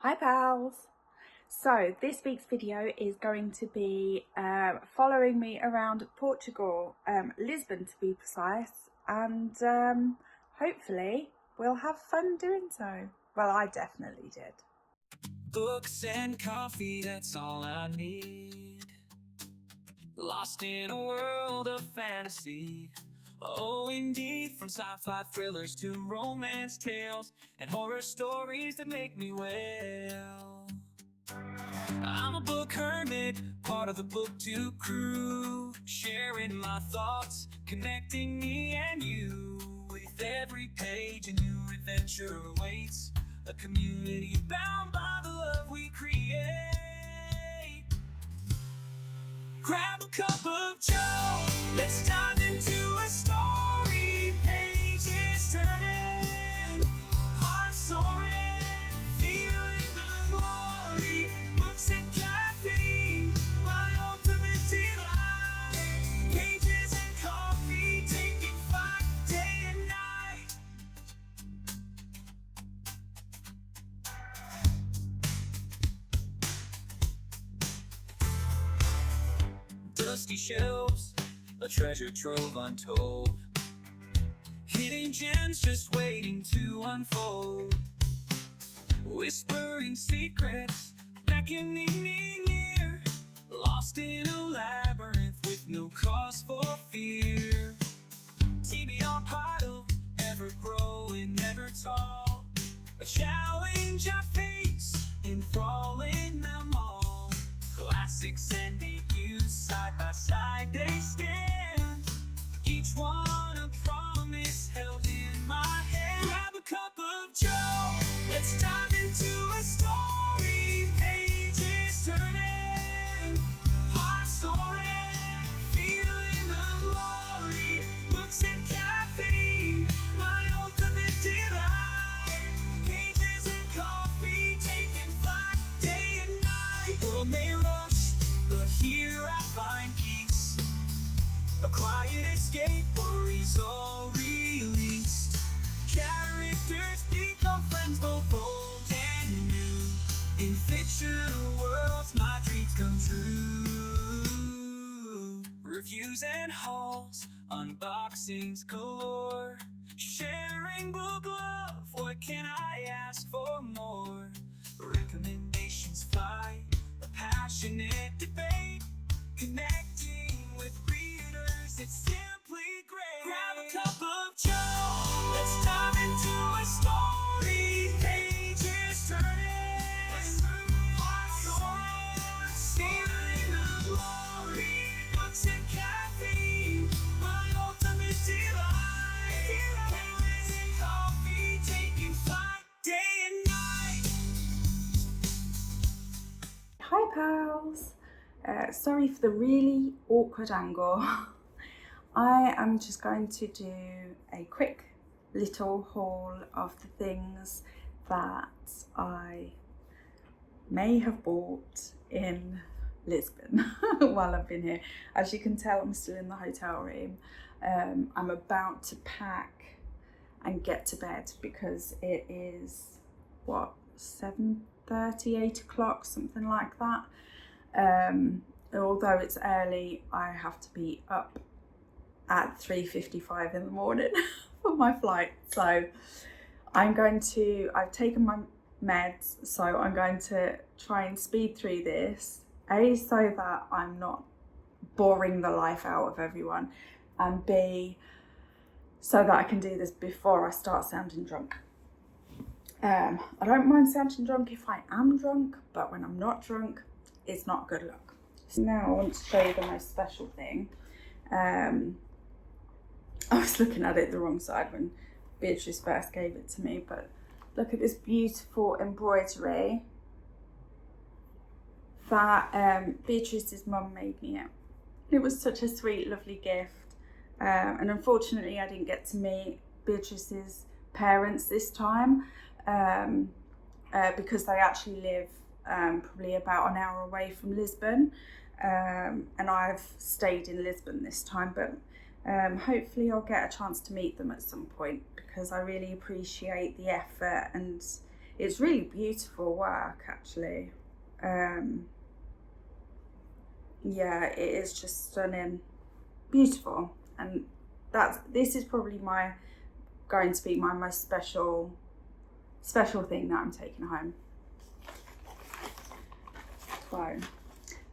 Hi pals! So this week's video is going to be following me around Portugal, Lisbon to be precise, and hopefully we'll have fun doing so. Well, I definitely did. Books and coffee, that's all I need. Lost in a world of fantasy. Oh, indeed, from sci-fi thrillers to romance tales and horror stories that make me well. I'm a book hermit, part of the BookTube crew, sharing my thoughts, connecting me and you. With every page, a new adventure awaits, a community bound by the love we create. Grab a cup of joe, let's dive into a story. Pages turning, hearts soaring, feeling the glory. Books and caffeine, my ultimate delight. Pages and coffee, taking flight day and night. Dusty shelves, a treasure trove untold. Hidden gems just waiting to unfold. Whispering secrets, beckoning me near. Lost in a labyrinth with no cause for fear. TBR pile, ever growing, never tall. A challenge I face, enthralling them all. Classics and debuts, side by side they stand. Each one a promise held in my hand. Grab a cup of joe, let's dive into a story. Pages turning, hearts soaring, feeling the glory. Books and caffeine, my ultimate delight. Pages and coffee, taking flight day and night. World may rush, but here I find peace. A quiet escape, worries all released. Characters become friends, both old and new. In fictional worlds, my dreams come true. Reviews and hauls, unboxings galore. Sharing book love, what can I ask for more? Recommendations fly, a passionate debate. Connecting with readers, it's simply great. Grab a cup of joe, let's dive into a story. Pages turning, hearts soaring, feeling the glory. Books and caffeine, my ultimate delight. Pages and coffee, taking flight day and night. Hi pals! Sorry for the really awkward angle. I am just going to do a quick little haul of the things that I may have bought in Lisbon while I've been here. As you can tell, I'm still in the hotel room. I'm about to pack and get to bed because it is, 7:30, 8 o'clock, something like that. Although it's early, I have to be up at 3:55 in the morning for my flight. So I've taken my meds, so I'm going to try and speed through this, A, so that I'm not boring the life out of everyone, and B, so that I can do this before I start sounding drunk. I don't mind sounding drunk if I am drunk, but when I'm not drunk, it's not good luck. So now I want to show you the most special thing. I was looking at it the wrong side when Beatriz first gave it to me, but look at this beautiful embroidery that Beatriz's mum made me it. It was such a sweet, lovely gift, and unfortunately I didn't get to meet Beatriz's parents this time because they actually live probably about an hour away from Lisbon, and I've stayed in Lisbon this time, but hopefully I'll get a chance to meet them at some point because I really appreciate the effort and It's really beautiful work, actually. Yeah, it is just stunning, beautiful, and this is probably going to be my most special thing that I'm taking home. So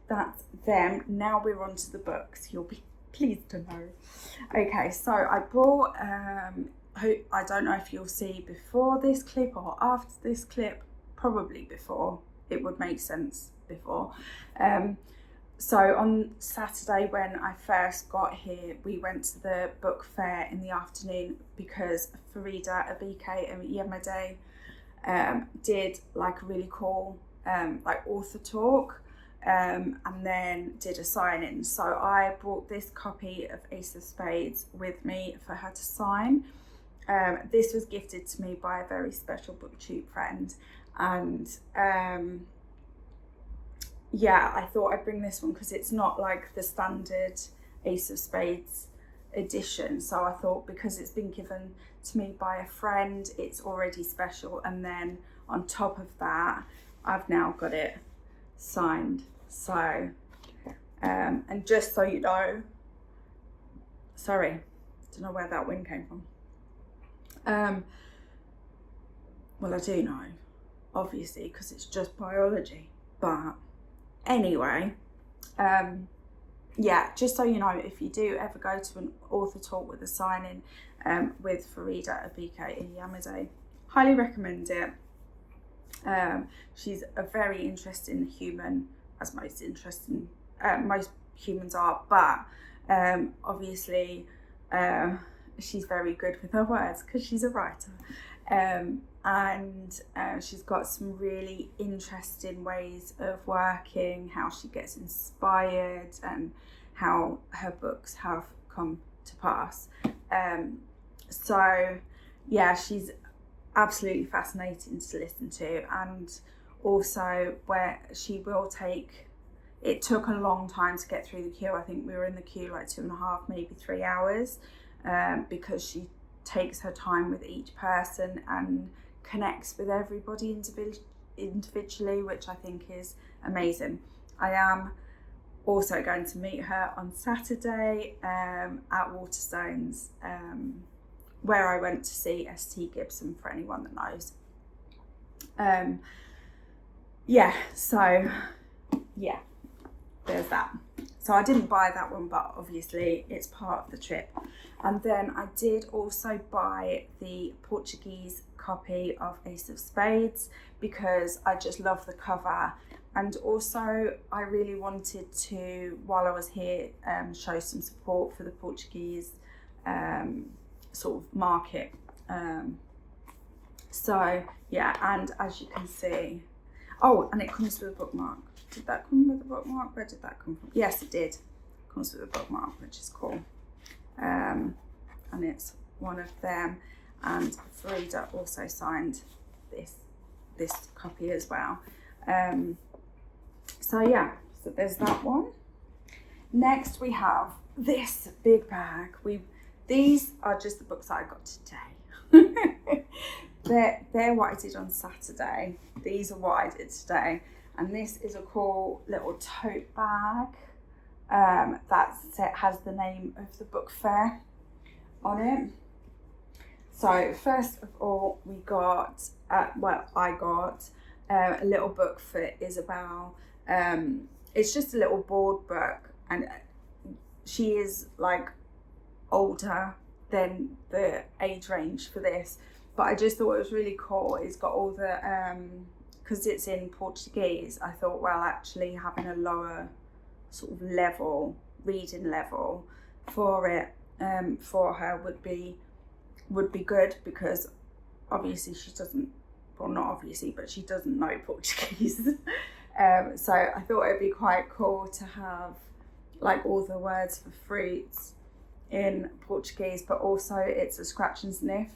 that's them. Now we're on to the books. You'll be pleased to know. Okay, so I brought I don't know if you'll see before this clip or after this clip, probably before. It would make sense before. So on Saturday when I first got here, we went to the book fair in the afternoon because Farida, Abike and Yemade did like a really cool like author talk, and then did a sign-in. So I brought this copy of Ace of Spades with me for her to sign. This was gifted to me by a very special booktube friend, and yeah, I thought I'd bring this one because it's not like the standard Ace of Spades edition. So I thought because it's been given to me by a friend, it's already special. And then on top of that, I've now got it signed. So, and just so you know, sorry, don't know where that wind came from. Well, I do know, obviously, because it's just biology, but anyway, yeah, just so you know, if you do ever go to an author talk with a signing with Farida, Abike and Yamade, highly recommend it. She's a very interesting human, as most humans are, but obviously she's very good with her words because she's a writer. And she's got some really interesting ways of working, how she gets inspired and how her books have come to pass. So yeah, she's absolutely fascinating to listen to, and also where she will take, it took a long time to get through the queue. I think we were in the queue like 2.5, maybe 3 hours, because she takes her time with each person and connects with everybody individually, which I think is amazing. I am also going to meet her on Saturday at Waterstones, where I went to see S.T. Gibson, for anyone that knows. Yeah, so yeah, there's that. So I didn't buy that one, but obviously it's part of the trip. And then I did also buy the Portuguese copy of Ace of Spades because I just love the cover, and also I really wanted to, while I was here, show some support for the Portuguese sort of market. So yeah, and as you can see, oh, and it comes with a bookmark. Did that come with a bookmark? Where did that come from? Yes, it did. It comes with a bookmark, which is cool. And it's one of them. And Farida also signed this copy as well. So yeah, so there's that one. Next we have this big bag. These are just the books that I got today. They're what I did on Saturday. These are what I did today. And this is a cool little tote bag that has the name of the book fair on it. So first of all, we got, I got a little book for Isabel. It's just a little board book, and she is like older than the age range for this, but I just thought it was really cool. It's got all the, because it's in Portuguese, I thought, well, actually having a lower sort of reading level for it, for her would be good, because obviously she doesn't, well, not obviously, but she doesn't know Portuguese. So I thought it'd be quite cool to have like all the words for fruits in Portuguese, but also it's a scratch and sniff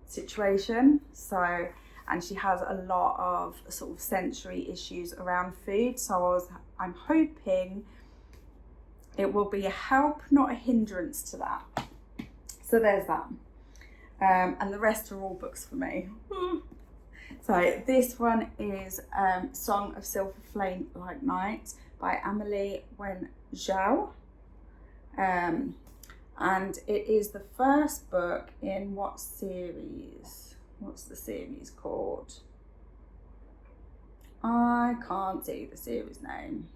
situation. So, and she has a lot of sort of sensory issues around food. So I'm hoping it will be a help, not a hindrance to that. So there's that. and the rest are all books for me. So this one is Song of Silver Flame Like Night by Amelie Wen Zhao. And it is the first book in what series? What's the series called? I can't see the series name.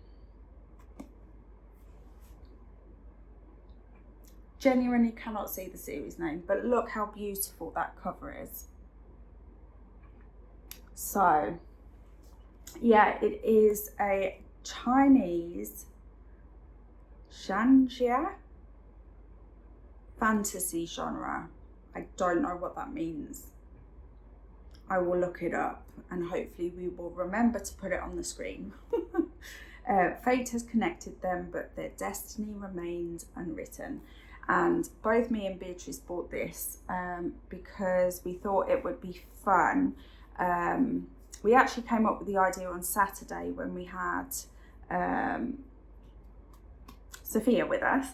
Genuinely cannot see the series name, but look how beautiful that cover is. So, yeah, it is a Chinese Shanxia fantasy genre. I don't know what that means. I will look it up and hopefully we will remember to put it on the screen. Fate has connected them, but their destiny remains unwritten. And both me and Beatriz bought this because we thought it would be fun. We actually came up with the idea on Saturday when we had Sophia with us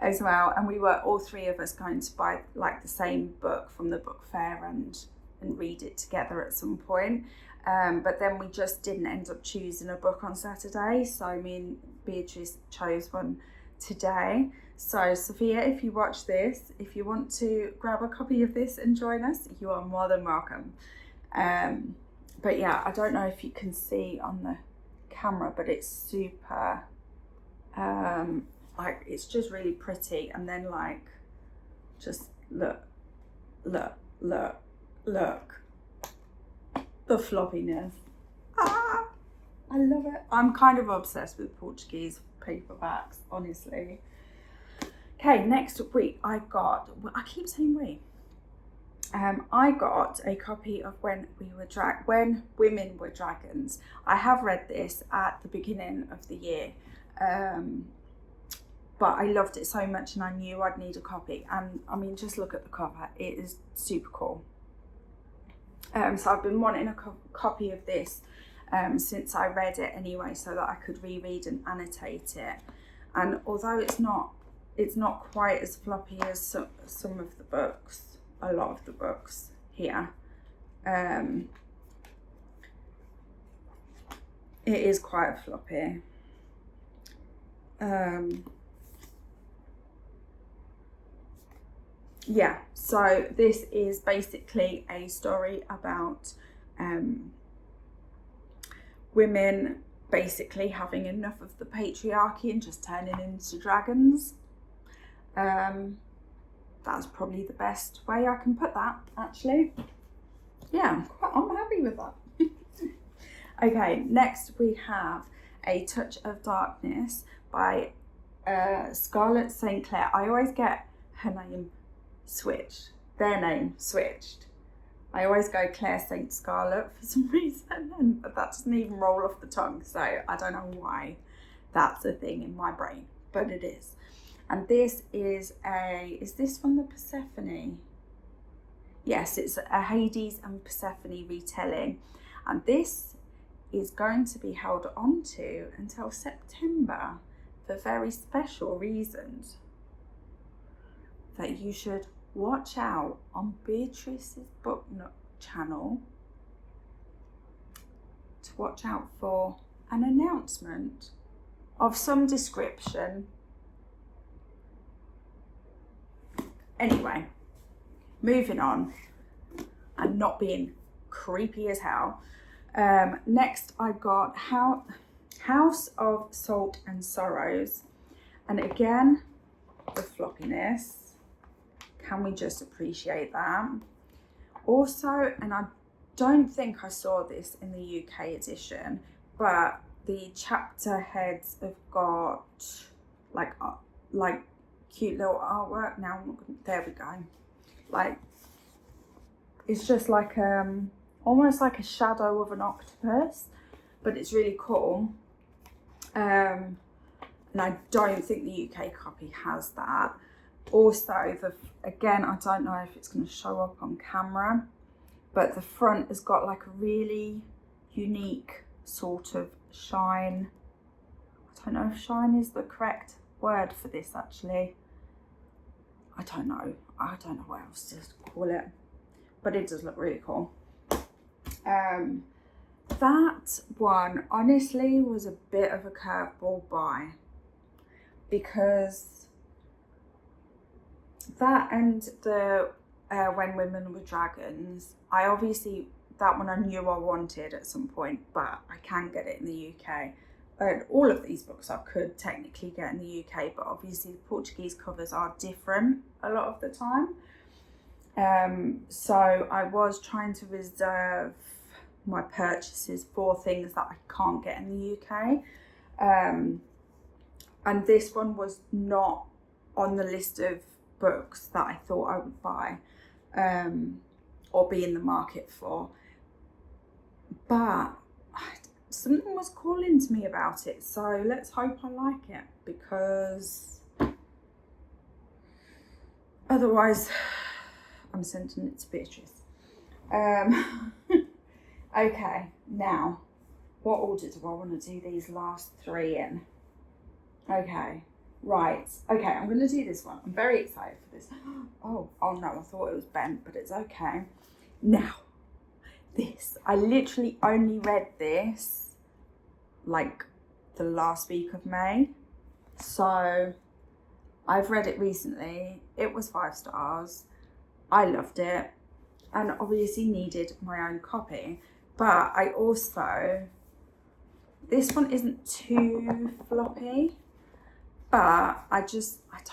as well, and we were all three of us going to buy like the same book from the book fair and read it together at some point. But then we just didn't end up choosing a book on Saturday, so me and Beatrice chose one today. So Sophia, if you watch this, if you want to grab a copy of this and join us, you are more than welcome. But yeah, I don't know if you can see on the camera, but it's super like it's just really pretty. And then like just look the floppiness. I love it. I'm kind of obsessed with Portuguese paperbacks, honestly. Okay, next week I keep saying we. I got a copy of When Women Were Dragons. I have read this at the beginning of the year, but I loved it so much and I knew I'd need a copy. And I mean, just look at the cover, it is super cool. So I've been wanting a copy of this since I read it anyway, so that I could reread and annotate it. And although it's not quite as floppy as some of the books, a lot of the books here, it is quite floppy. Yeah, so this is basically a story about women basically having enough of the patriarchy and just turning into dragons. That's probably the best way I can put that, actually. Yeah, I'm happy with that. Okay, next we have A Touch of Darkness by Scarlett St. Clair. I always get her name switched, their name switched. I always go Claire St. Scarlett for some reason, and that doesn't even roll off the tongue, so I don't know why that's a thing in my brain, but it is. And this is this from the Persephone? Yes, it's a Hades and Persephone retelling. And this is going to be held on to until September for very special reasons that you should watch out on Beatrice's Book Nook channel to watch out for an announcement of some description. Anyway, moving on and not being creepy as hell. Next I got House of Salt and Sorrows, and again the floppiness. Can we just appreciate that? Also, and I don't think I saw this in the UK edition, but the chapter heads have got like cute little artwork. Now there we go. Like it's just like almost like a shadow of an octopus, but it's really cool. And I don't think the UK copy has that. Also, again, I don't know if it's going to show up on camera, but the front has got like a really unique sort of shine. I don't know if shine is the correct word for this, actually. I don't know what else to call it, but it does look really cool. That one honestly was a bit of a curveball buy, because that and the When Women Were Dragons, that one I knew I wanted at some point, but I can get it in the UK. And all of these books I could technically get in the UK, but obviously the Portuguese covers are different a lot of the time. So I was trying to reserve my purchases for things that I can't get in the UK. And this one was not on the list of books that I thought I would buy or be in the market for. But something was calling to me about it, so let's hope I like it, because otherwise I'm sending it to Beatriz. Okay, now what order do I want to do these last three in? Okay, right. Okay, I'm going to do this one. I'm very excited for this. Oh no, I thought it was bent, but it's okay. Now, this, I literally only read this like the last week of May. So I've read it recently. It was 5 stars. I loved it, and obviously needed my own copy. But I also, this one isn't too floppy, but I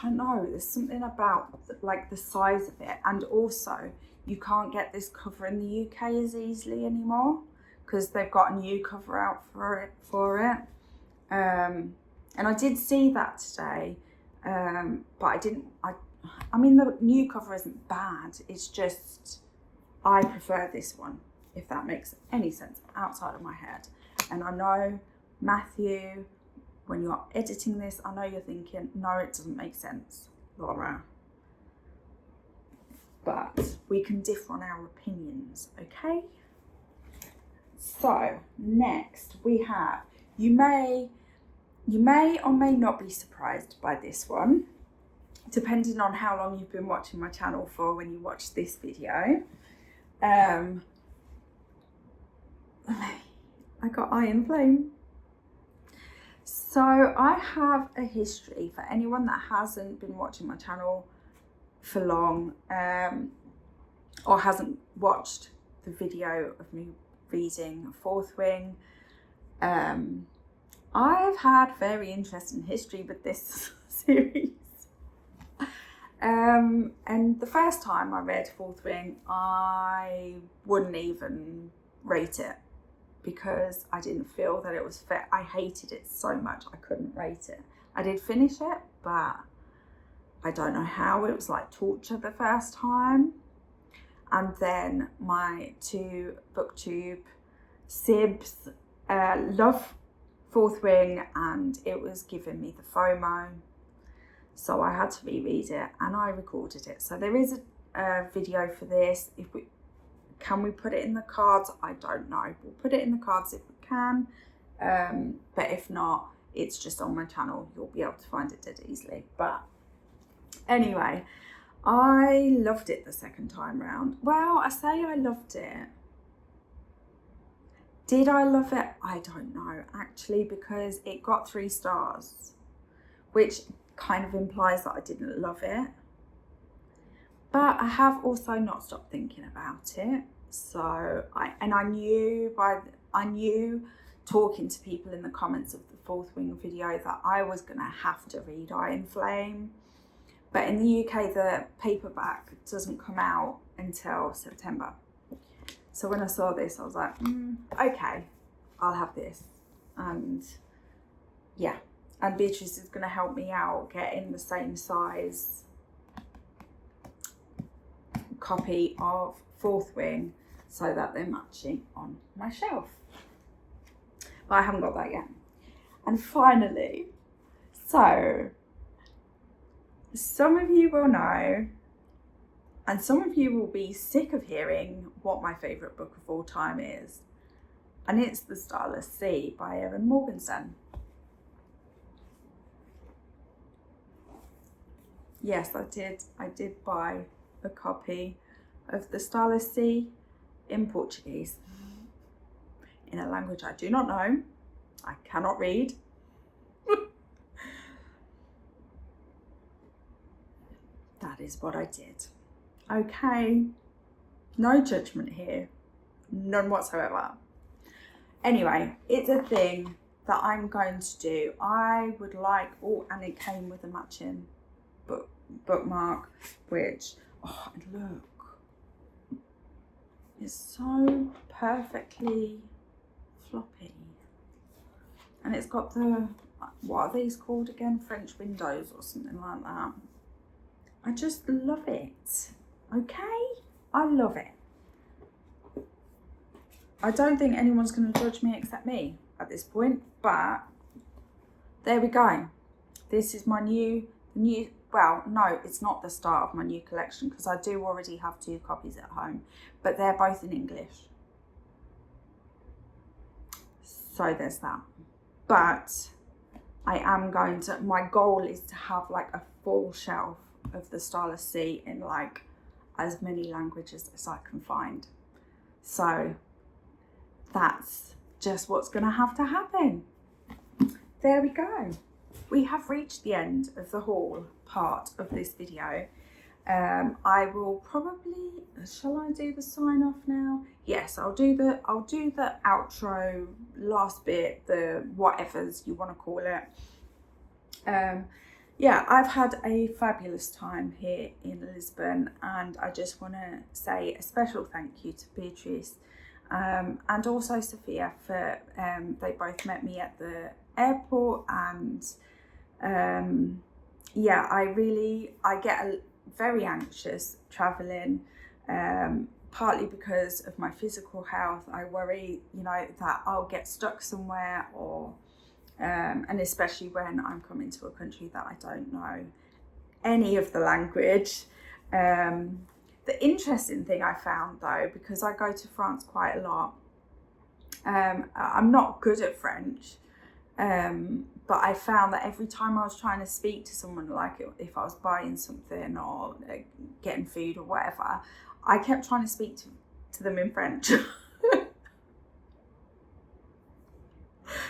don't know, there's something about like the size of it, and also you can't get this cover in the UK as easily anymore, because they've got a new cover out for it. And I did see that today, but I mean the new cover isn't bad, it's just I prefer this one, if that makes any sense outside of my head. And I know, Matthew, when you're editing this, I know you're thinking, no, it doesn't make sense, Laura. But we can differ on our opinions, okay? So next we have, you may or may not be surprised by this one, depending on how long you've been watching my channel for when you watch this video. I got Iron Flame. So I have a history, for anyone that hasn't been watching my channel for long, or hasn't watched the video of me reading Fourth Wing, I've had very interesting history with this series. And the first time I read Fourth Wing, I wouldn't even rate it, because I didn't feel that it was fair. I hated it so much I couldn't rate it. I did finish it, but I don't know how. It was like torture the first time. And then my 2 booktube sibs love Fourth Wing, and it was giving me the FOMO. So I had to reread it, and I recorded it. So there is a video for this. Can we put it in the cards? I don't know. We'll put it in the cards if we can. But if not, it's just on my channel. You'll be able to find it dead easily. But anyway, I loved it the second time round. Well, I say I loved it. Did I love it? I don't know, actually, because it got 3 stars, which kind of implies that I didn't love it. But I have also not stopped thinking about it. So I knew talking to people in the comments of the Fourth Wing video that I was going to have to read Iron Flame. But in the UK, the paperback doesn't come out until September. So when I saw this, I was like, okay, I'll have this. And yeah, and Beatriz is going to help me out getting the same size copy of Fourth Wing so that they're matching on my shelf. But I haven't got that yet. And finally, so some of you will know, and some of you will be sick of hearing what my favourite book of all time is. And it's The Starless Sea by Erin Morgenstern. yes, I did buy a copy of the Starless Sea in Portuguese, in a language I do not know. I cannot read. That is what I did. Okay, no judgment here, none whatsoever. Anyway, it's a thing that I'm going to do. I would like, and it came with a matching bookmark, which, and look, it's so perfectly floppy. And it's got the, what are these called again? French windows or something like that. I just love it. Okay? I love it. I don't think anyone's going to judge me except me at this point, but there we go. This is my new, well, no, it's not the start of my new collection because I do already have 2 copies at home, but they're both in English. So there's that. But I am going to, my goal is to have like a full shelf of the Starless Sea in like as many languages as I can find. So that's just what's going to have to happen. There we go. We have reached the end of the haul part of this video. I will probably, shall I do the sign off now? Yes, I'll do the outro, last bit, the whatevers you want to call it. Yeah, I've had a fabulous time here in Lisbon, and I just want to say a special thank you to Beatriz and also Sophia for they both met me at the airport, and yeah, I get very anxious traveling, partly because of my physical health. I worry, that I'll get stuck somewhere, or and especially when I'm coming to a country that I don't know any of the language. The interesting thing I found though, because I go to France quite a lot, I'm not good at French, but I found that every time I was trying to speak to someone, like if I was buying something or getting food or whatever, I kept trying to speak to them in French.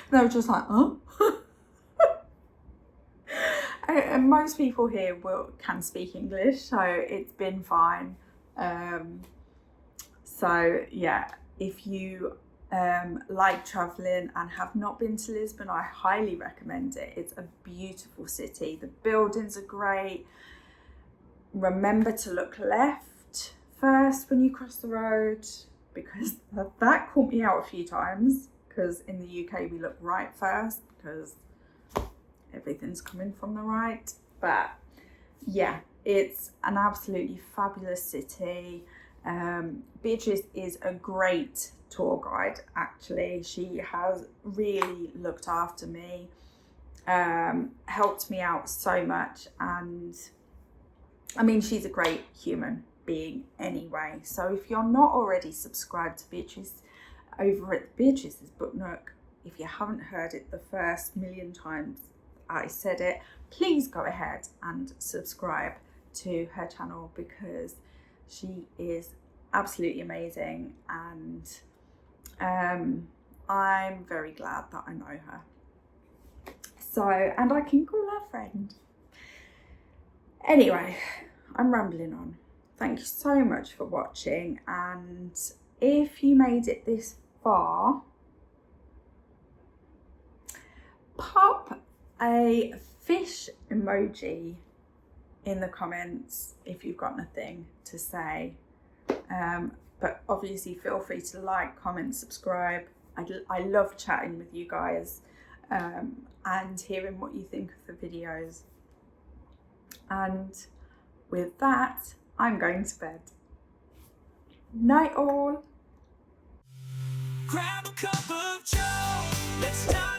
They were just like, oh. And most people here can speak English, so it's been fine. So yeah, if you like traveling and have not been to Lisbon, I highly recommend it. It's a beautiful city. The buildings are great. Remember to look left first when you cross the road, because that caught me out a few times, because in the UK we look right first because everything's coming from the right. But yeah, it's an absolutely fabulous city. Beatriz is a great tour guide, actually. She has really looked after me, helped me out so much, and I mean, she's a great human being anyway. So if you're not already subscribed to Beatriz over at Beatriz's Book Nook, if you haven't heard it the first million times I said it, please go ahead and subscribe to her channel, because she is absolutely amazing, and I'm very glad that I know her. So, and I can call her friend. Anyway, I'm rambling on. Thank you so much for watching, and if you made it this far, pop a fish emoji in the comments if you've got nothing to say. But obviously feel free to like, comment, subscribe. I love chatting with you guys and hearing what you think of the videos. And with that, I'm going to bed. Night all. Grab a cup of joe, let's start